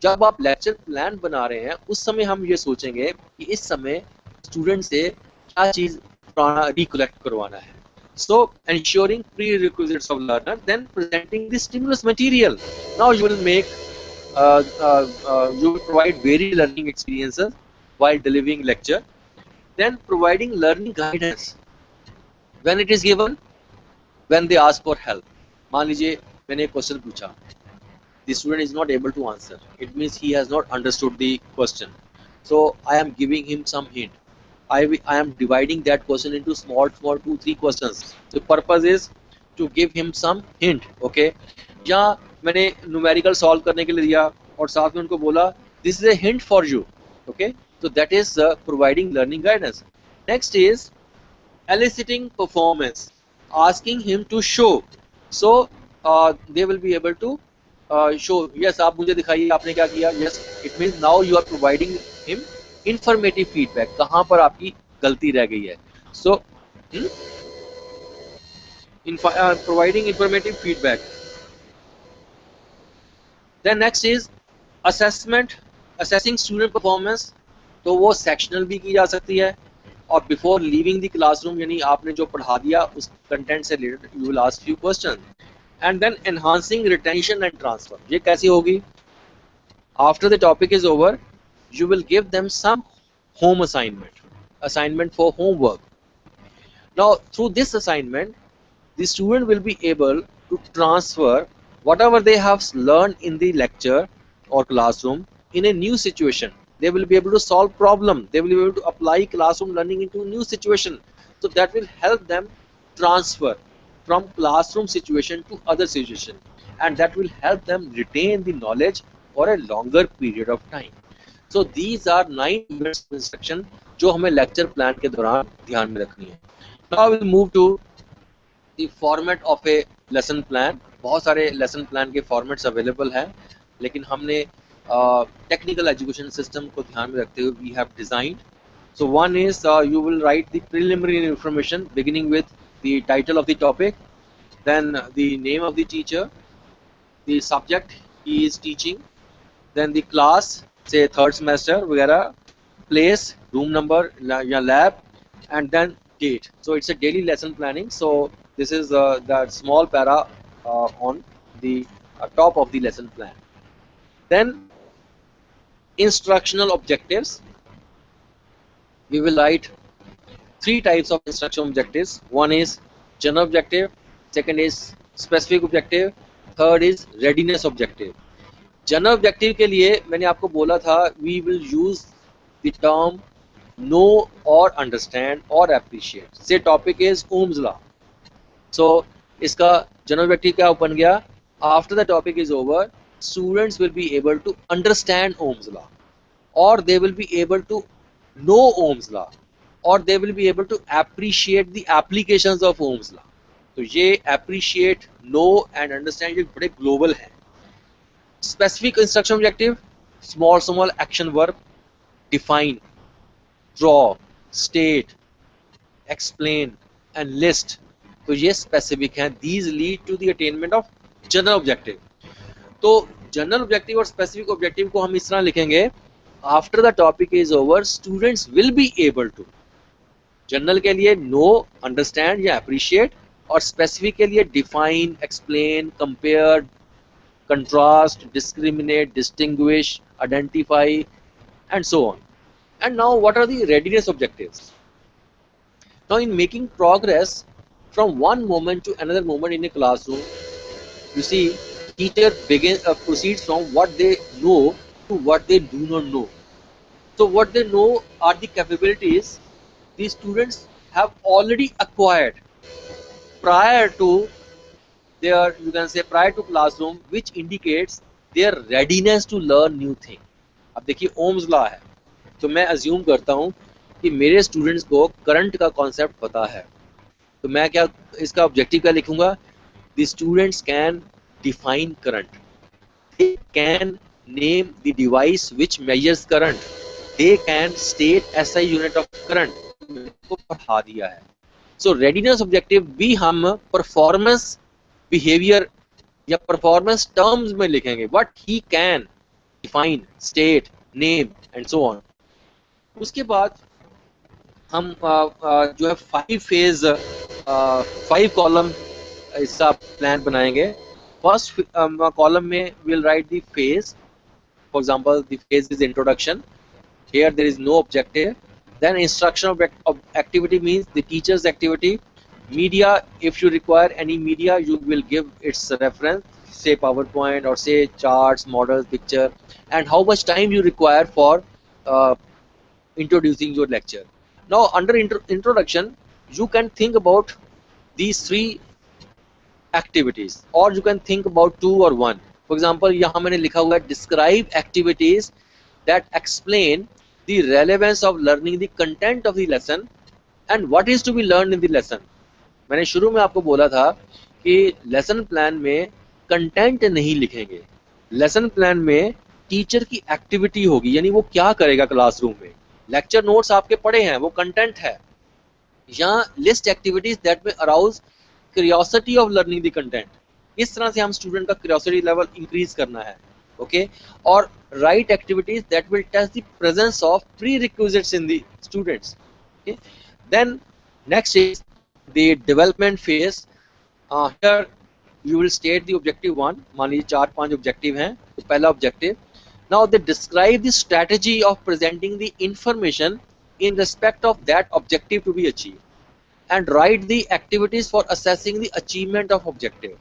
जब आप लेक्चर प्लान बना रहे हैं उस समय हम ये सोचेंगे कि इस समय स्टूडेंट से क्या चीज पुराना रिकलेक्ट करवाना है. So ensuring prerequisites of learner, then presenting the stimulus material. Now you will make you will provide varied learning experiences while delivering lecture. Then providing learning guidance when it is given, when they ask for help. मान लीजिए मैंने एक question पूछा, the student is not able to answer, it means he has not understood the question, so I am giving him some hint. I am dividing that question into small 2-3 questions. The purpose is to give him some hint. Okay, या मैंने numerical solve करने के लिए दिया और साथ में उनको बोला this is a hint for you. Okay, so that is providing learning guidance. Next is eliciting performance, asking him to show. So they will be able to show. Yes, आप मुझे दिखाइए आपने क्या किया. Yes, it means now you are providing him informative feedback, कहाँ पर आपकी गलती रह गई है. So providing informative feedback. Then next is assessment, assessing student performance. तो वो sectional भी की जा सकती है और before leaving the classroom यानी आपने जो पढ़ा दिया उस content से related you will ask few questions. And then enhancing retention and transfer. ये कैसी होगी? After the topic is over, you will give them some home assignment for homework. Now through this assignment the student will be able to transfer whatever they have learned in the lecture or classroom in a new situation. They will be able to solve problem, they will be able to apply classroom learning into a new situation, so that will help them transfer from classroom situation to other situation, and that will help them retain the knowledge for a longer period of time. So these are 9 units of instruction जो हमें lecture plan के दौरान ध्यान में रखनी है. Now we will move to the format of a lesson plan. बहुत सारे lesson plan के formats available हैं, लेकिन हमने technical education system को ध्यान में रखते हुए we have designed. So one is you will write the preliminary information beginning with the title of the topic, then the name of the teacher, the subject he is teaching, then the class, say third semester वगैरह, place, room number या lab, and then date. So it's a daily lesson planning. So this is that small para on the top of the lesson plan. Then instructional objectives. We will write 3 types of instructional objectives. One is general objective, second is specific objective, third is readiness objective. General objective के लिए मैंने आपको बोला था we will use the term know और understand और appreciate. Say topic is Ohm's law. So इसका general objective क्या बन गया? After the topic is over students will be able to understand Ohm's law, और they will be able to know Ohm's law, और they will be able to appreciate the applications of Ohm's law. तो ये appreciate, no and understand ये बड़े global हैं. Specific instruction objective, small action verb, define, draw, state, explain and list. तो ये specific हैं. These lead to the attainment of general objective. तो general objective और specific objective को हम इस तरह लिखेंगे, after the topic is over students will be able to. general के लिए know, understand या appreciate, और specific के लिए define, explain, compare, contrast, discriminate, distinguish, identify, and so on. And now what are the readiness objectives? Now in making progress from one moment to another moment in a classroom, you see teacher proceeds from what they know to what they do not know. So what they know are the capabilities these students have already acquired prior to their, you can say prior to classroom, which indicates their readiness to learn new thing. अब देखिए Ohm's law है, तो मैं assume करता हूँ कि मेरे students को करंट का कॉन्सेप्ट पता है, तो मैं क्या इसका ऑब्जेक्टिव क्या लिखूंगा? The students can define current, they can name the device which measures current, they can state SI unit of current, को पढ़ा दिया है. सो रेडीनेस ऑब्जेक्टिव भी हम परफॉर्मेंस बिहेवियर या परफॉर्मेंस टर्म्स में लिखेंगे, what he can define, state, name and so on. उसके बाद हम जो है 5 कॉलम इसका प्लान बनाएंगे. फर्स्ट कॉलम में will write the phase. For example, the phase is introduction. Here there is no objective. Then instructional activity means the teacher's activity. Media, if you require any media, you will give its reference, say PowerPoint or say charts, models, picture, and how much time you require for uh, introducing your lecture. Now, under introduction, you can think about these 3 activities, or you can think about 2 or 1. For example, यहाँ मैंने लिखा हुआ है describe activities that explain the relevance of learning the content of the lesson and what is to be learned in the lesson. मैंने शुरू में आपको बोला था कि लेसन प्लान में कंटेंट नहीं लिखेंगे, लेसन प्लान में टीचर की एक्टिविटी होगी, यानी वो क्या करेगा क्लासरूम में. लेक्चर नोट्स आपके पढ़े हैं, वो कंटेंट है. यहाँ लिस्ट एक्टिविटीज दैट में arouse curiosity of learning the content. इस तरह से हम स्टूडेंट का क्यूरियोसिटी लेवल इंक्रीज करना है. ओके, और write activities that will test the presence of prerequisites in the students. Okay, then next is the development phase. Here you will state the objective 1. मान लीजिए 4-5 objective हैं, तो पहला objective, now they describe the strategy of presenting the information in respect of that objective to be achieved, and write the activities for assessing the achievement of objective.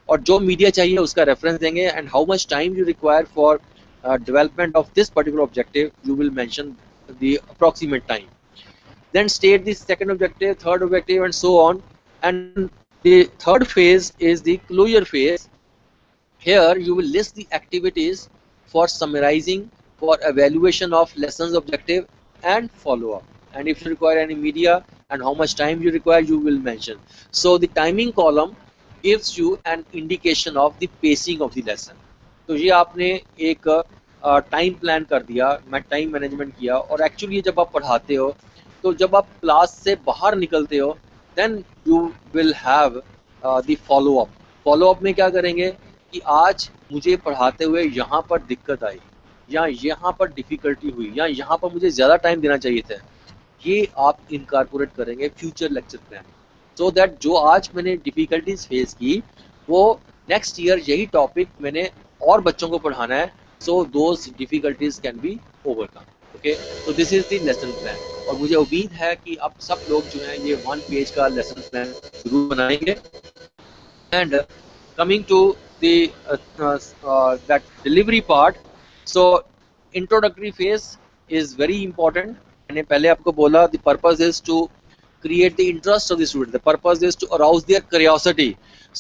और जो media चाहिए उसका reference देंगे, and how much time you require for development of this particular objective, you will mention the approximate time. Then state the second objective, third objective, and so on. And the third phase is the closure phase. Here you will list the activities for summarizing, for evaluation of lessons objective and follow up, and if you require any media and how much time you require, you will mention. So the timing column gives you an indication of the pacing of the lesson. तो ये आपने एक time plan कर दिया, मैं time management किया. और actually जब आप पढ़ाते हो, तो जब आप क्लास से बाहर निकलते हो, then you will have the follow up. Follow up में क्या करेंगे कि आज मुझे पढ़ाते हुए यहाँ पर दिक्कत आई, या यहाँ पर डिफिकल्टी हुई, या यहाँ पर मुझे ज़्यादा टाइम देना चाहिए था, ये आप इनकॉर्पोरेट करेंगे future lecture plan. So that जो आज मैंने डिफिकल्टीज फेस की, वो नेक्स्ट ईयर यही टॉपिक मैंने और बच्चों को पढ़ाना है, so those difficulties can be overcome. Okay, तो this is the lesson plan. और मुझे उम्मीद है कि आप सब लोग जो हैं ये 1 पेज का लेसन प्लान जरूर बनाएंगे. And coming to that delivery part, so introductory phase is very important. मैंने पहले आपको बोला the purpose is to create the interest of the student, the purpose is to arouse their curiosity.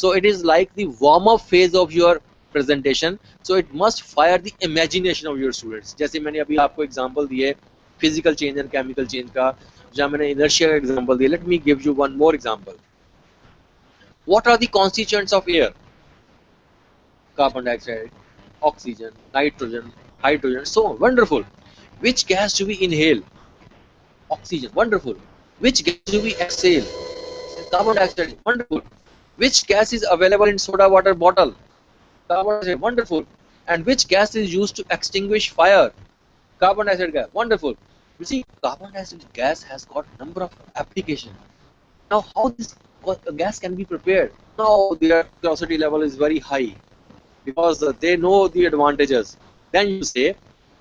So it is like the warm up phase of your presentation, so it must fire the imagination of your students. जैसे मैंने अभी आपको example दिए physical change and chemical change का, जहाँ मैंने inertia का example दिया. Let me give you one more example. What are the constituents of air? Carbon dioxide, oxygen, nitrogen, hydrogen, so on. Wonderful. Which gas do we inhale? Oxygen. Wonderful. Which gas do we exhale? Carbon dioxide. Wonderful. Which gas is available in soda water bottle? Carbon dioxide. Wonderful. And which gas is used to extinguish fire? Carbon dioxide gas. Wonderful. You see, carbon dioxide gas has got number of applications. Now, how this gas can be prepared? Now, their curiosity level is very high, because they know the advantages. Then you say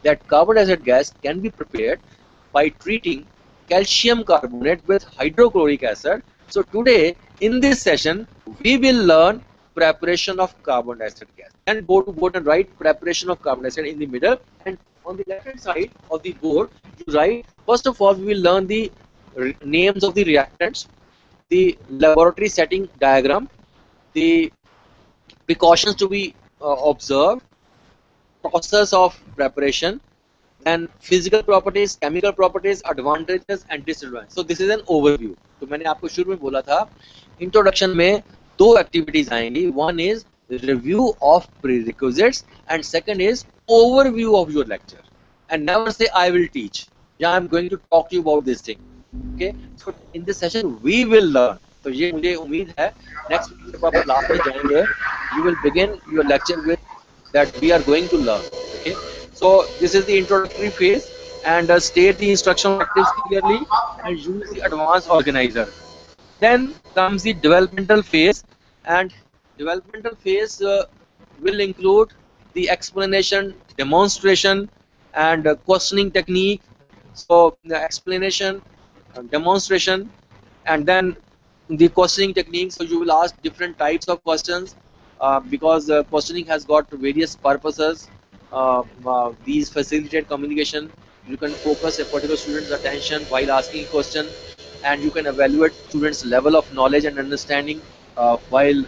that carbon dioxide gas can be prepared by treating calcium carbonate with hydrochloric acid. So today in this session we will learn preparation of carbon dioxide gas. And go to board and write preparation of carbon dioxide in the middle, and on the left hand side of the board you write, first of all we will learn the names of the reactants, the laboratory setting diagram, the precautions to be observed, process of preparation, then physical properties, chemical properties, advantages and disadvantages. So this is an overview. तो मैंने आपको शुरू में बोला था introduction में दो activities आएंगी. One is review of prerequisites and second is overview of your lecture. And never say I will teach, या I am going to talk to you about this thing. Okay, so in this session we will learn. तो ये मुझे उम्मीद है next week जब आप last में जाएंगे you will begin your lecture with that we are going to learn. Okay, so this is the introductory phase, and state the instructional objectives clearly and use the advanced organizer. Then comes the developmental phase, and developmental phase will include the explanation, demonstration and questioning technique. So the explanation, demonstration and then the questioning technique. So you will ask different types of questions because questioning has got various purposes. These facilitate communication. You can focus a particular student's attention while asking a question, and you can evaluate students' level of knowledge and understanding while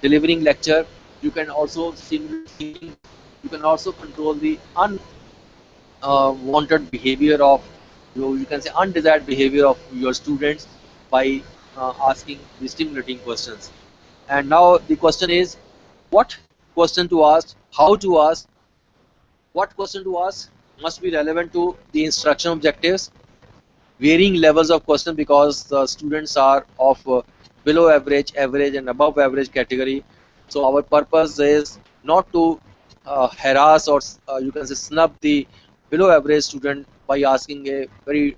delivering lecture. You can also stimulate thinking. You can also control the unwanted behavior of you can say undesired behavior of your students by asking the stimulating questions. And now the question is, what question to ask, how to ask. What question to ask must be relevant to the instruction objectives. Varying levels of question because the students are of below average, average and above average category. So our purpose is not to harass or you can say snub the below average student by asking a very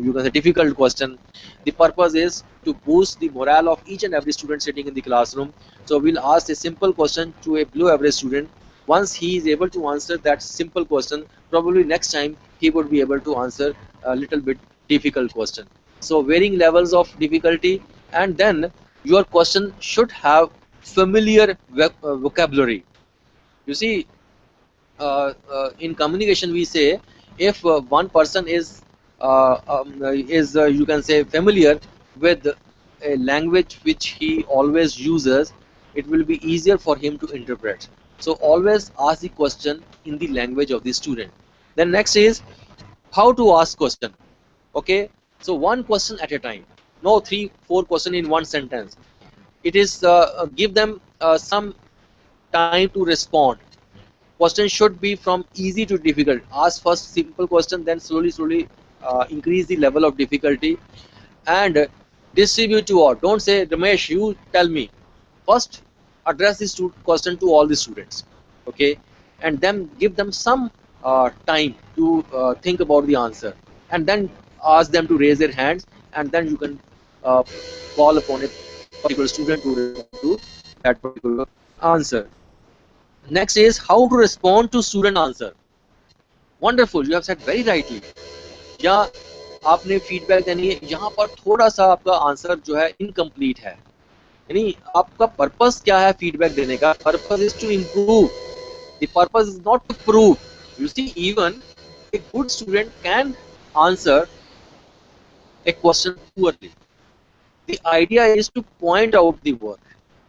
you can say difficult question. The purpose is to boost the morale of each and every student sitting in the classroom. So we'll ask a simple question to a below average student. Once he is able to answer that simple question, probably next time he would be able to answer a little bit difficult question. So varying levels of difficulty, and then your question should have familiar vocabulary. You see, in communication we say if one person is you can say familiar with a language which he always uses, it will be easier for him to interpret. So always ask the question in the language of the student. Then next is how to ask question. Okay, so one question at a time, no 3-4 question in one sentence. It is give them some time to respond. Question should be from easy to difficult. Ask first simple question, then slowly increase the level of difficulty and distribute to all. Don't say Ramesh you tell me. First address this question to all the students, okay, and then give them some time to think about the answer, and then ask them to raise their hands, and then you can call upon a particular student to respond to that particular answer. Next is how to respond to student answer. Wonderful, you have said very rightly. या आपने feedback देनी है, यहाँ पर थोड़ा सा आपका answer जो है इनकम्प्लीट है. यानी आपका पर्पस क्या है फीडबैक देने का? Purpose is to improve. The purpose is not to prove. You see, even a good student can answer a question poorly. The idea is to point out the work,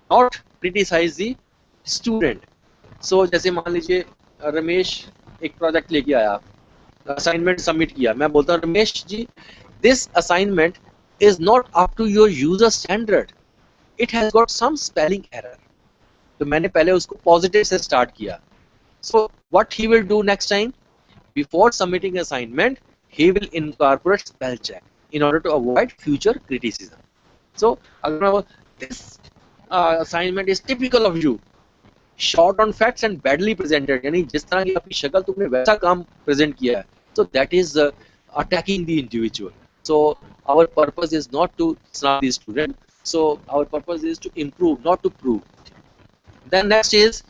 not criticize the student. So जैसे मान लीजिए रमेश एक project लेके आया, assignment submit किया, मैं बोलता हूँ Ramesh ji this assignment is not up to your user standard, it has got some spelling error. तो मैंने पहले उसको पॉजिटिव से स्टार्ट किया. So what he will do next time, before submitting assignment he will incorporate spell check in order to avoid future criticism. So this assignment is typical of you, short on facts and badly presented. यानी जिस तरह की आपकी शक्ल तुमने वैसा काम present किया है. So that is attacking the individual. So our purpose is not to snub the student. So our purpose is to improve, not to prove. Then next is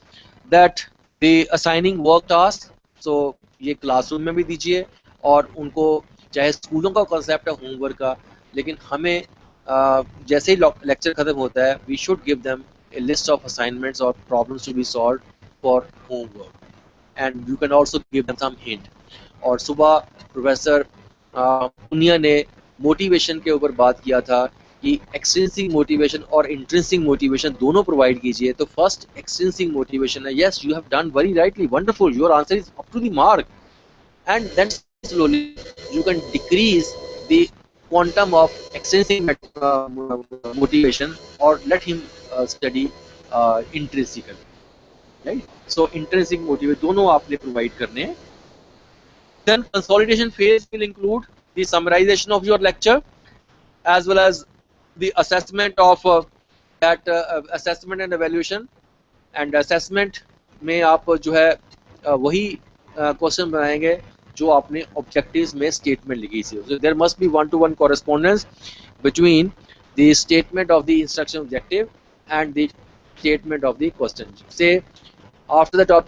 that the assigning work task. So ये classroom में भी दीजिए और उनको चाहे स्कूलों का concept है होमवर्क का, लेकिन हमें जैसे ही लेक्चर खत्म होता है we should give them a list of assignments or problems to be solved for homework, and you can also give them some hint. और सुबह प्रोफेसर पुनिया ने मोटिवेशन के ऊपर बात किया था कि एक्सट्रिंसिक मोटिवेशन और इंट्रिंसिक मोटिवेशन दोनों प्रोवाइड कीजिए। तो फर्स्ट एक्सट्रिंसिक मोटिवेशन है, yes you have done very rightly, wonderful, your answer is up to the mark, and then slowly you can decrease the quantum of extrinsic motivation or let him study intrinsically, right? So intrinsic motivation दोनों आपने provide करने हैं। Then consolidation phase will include the summarization of your lecture as well as the assessment of that assessment and evaluation, and assessment में आप जो है वही question बनाएंगे जो आपने ऑब्जेक्टिव्स में स्टेटमेंट लिखी थी। So there must be one-to-one correspondence between the statement of the instruction objective and the statement of the question. Say after the topic